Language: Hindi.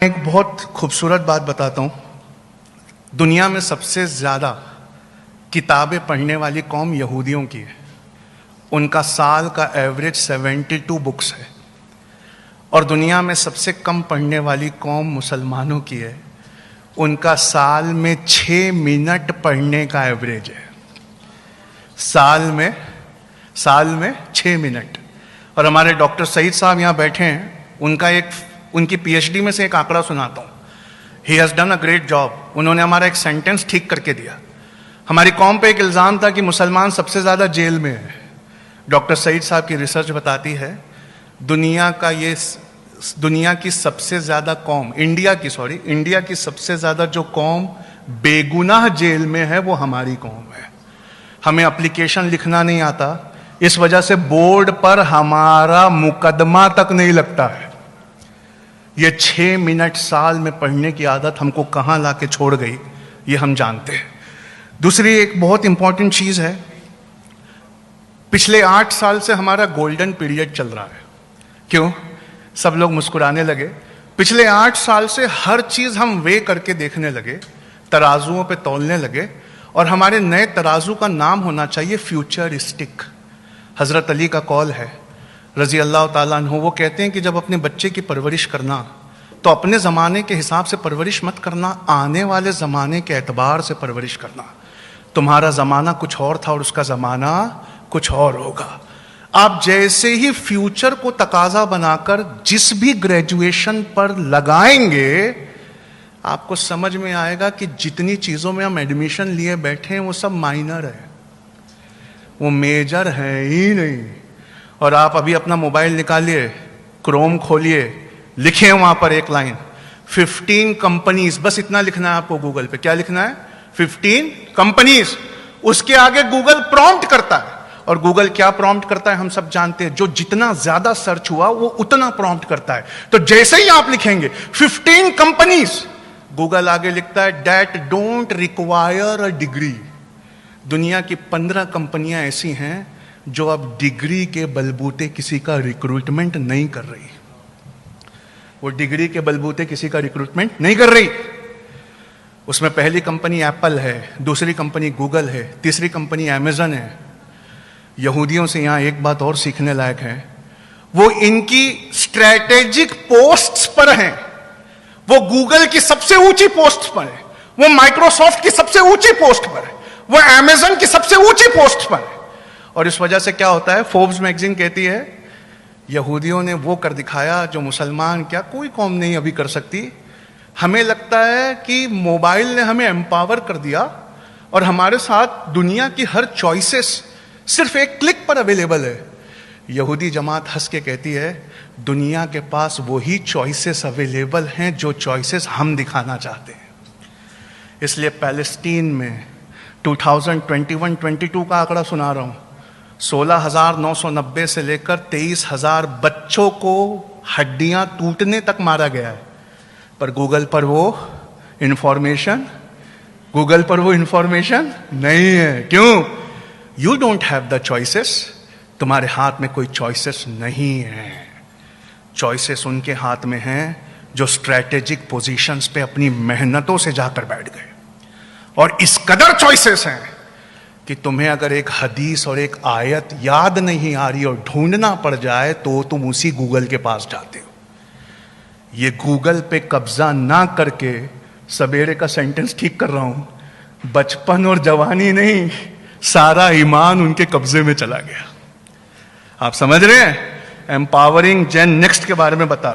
एक बहुत खूबसूरत बात बताता हूँ। दुनिया में सबसे ज़्यादा किताबें पढ़ने वाली कौम यहूदियों की है। उनका साल का एवरेज 72 बुक्स है। और दुनिया में सबसे कम पढ़ने वाली कौम मुसलमानों की है। उनका साल में 6 मिनट पढ़ने का एवरेज है। साल में 6 मिनट। और हमारे डॉक्टर सईद साहब यहाँ बैठे हैं। उनकी पीएचडी में से एक आंकड़ा सुनाता हूँ। He has done a great job. उन्होंने हमारा एक सेंटेंस ठीक करके दिया। हमारी कौम पे एक इल्ज़ाम था कि मुसलमान सबसे ज़्यादा जेल में है। डॉक्टर सईद साहब की रिसर्च बताती है दुनिया की सबसे ज़्यादा कौम, इंडिया की सबसे ज़्यादा जो कौम बेगुनाह जेल में है वो हमारी कौम है। हमें एप्लीकेशन लिखना नहीं आता, इस वजह से बोर्ड पर हमारा मुकदमा तक नहीं लगता है। ये 6 मिनट साल में पढ़ने की आदत हमको कहाँ ला के छोड़ गई, ये हम जानते हैं। दूसरी एक बहुत इंपॉर्टेंट चीज़ है, पिछले 8 साल से हमारा गोल्डन पीरियड चल रहा है। क्यों? सब लोग मुस्कुराने लगे। पिछले 8 साल से हर चीज़ हम वे करके देखने लगे, तराजुओं पे तौलने लगे। और हमारे नए तराजू का नाम होना चाहिए फ्यूचरिस्टिक। हज़रत अली का कौल है रज़ी अल्लाह ताला अन्हु, वो कहते हैं कि जब अपने बच्चे की परवरिश करना तो अपने ज़माने के हिसाब से परवरिश मत करना, आने वाले ज़माने के एतबार से परवरिश करना। तुम्हारा ज़माना कुछ और था और उसका ज़माना कुछ और होगा। आप जैसे ही फ्यूचर को तकाजा बनाकर जिस भी ग्रेजुएशन पर लगाएंगे, आपको समझ में आएगा कि जितनी चीज़ों में हम एडमिशन लिए बैठे हैं वो सब माइनर है, वो मेजर है ही नहीं। और आप अभी अपना मोबाइल निकालिए, क्रोम खोलिए, लिखे वहां पर एक लाइन 15 कंपनीज, बस इतना लिखना है आपको गूगल पे। क्या लिखना है? 15 कंपनीज। उसके आगे गूगल प्रॉम्प्ट करता है। और गूगल क्या प्रॉम्प्ट करता है हम सब जानते हैं, जो जितना ज्यादा सर्च हुआ वो उतना प्रॉम्प्ट करता है। तो जैसे ही आप लिखेंगे 15 कंपनीज, गूगल आगे लिखता है that don't require a degree. दुनिया की 15 कंपनियां ऐसी हैं जो अब डिग्री के बलबूते किसी का रिक्रूटमेंट नहीं कर रही। वो डिग्री के बलबूते किसी का रिक्रूटमेंट नहीं कर रही। उसमें पहली कंपनी एप्पल है, दूसरी कंपनी गूगल है, तीसरी कंपनी अमेजन है। यहूदियों से यहां एक बात और सीखने लायक है, वो इनकी स्ट्रैटेजिक पोस्ट्स पर हैं। वो गूगल की सबसे ऊंची पोस्ट पर है, वो माइक्रोसॉफ्ट की सबसे ऊंची पोस्ट पर है, वो अमेजन की सबसे ऊंची पोस्ट पर है। और इस वजह से क्या होता है, फोर्ब्स मैगजीन कहती है यहूदियों ने वो कर दिखाया जो मुसलमान क्या कोई कौम नहीं अभी कर सकती। हमें लगता है कि मोबाइल ने हमें एम्पावर कर दिया और हमारे साथ दुनिया की हर चॉइसेस सिर्फ एक क्लिक पर अवेलेबल है। यहूदी जमात हंस के कहती है दुनिया के पास वही चॉइसेस अवेलेबल हैं जो चॉइसेस हम दिखाना चाहते हैं। इसलिए पैलेस्टीन में 2021-22 का आंकड़ा सुना रहा हूं, 16,990 से लेकर 23,000 बच्चों को हड्डियां टूटने तक मारा गया है। पर गूगल पर वो इंफॉर्मेशन नहीं है। क्यों? You don't have the choices. तुम्हारे हाथ में कोई चॉइसेस नहीं है। चॉइसेस उनके हाथ में हैं जो स्ट्रैटेजिक पोजीशंस पे अपनी मेहनतों से जाकर बैठ गए। और इस कदर चॉइसेस हैं कि तुम्हें अगर एक हदीस और एक आयत याद नहीं आ रही और ढूंढना पड़ जाए तो तुम उसी गूगल के पास जाते हो। ये गूगल पे कब्जा ना करके, सवेरे का सेंटेंस ठीक कर रहा हूं, बचपन और जवानी नहीं, सारा ईमान उनके कब्जे में चला गया। आप समझ रहे हैं? एम्पावरिंग जेन नेक्स्ट के बारे में बता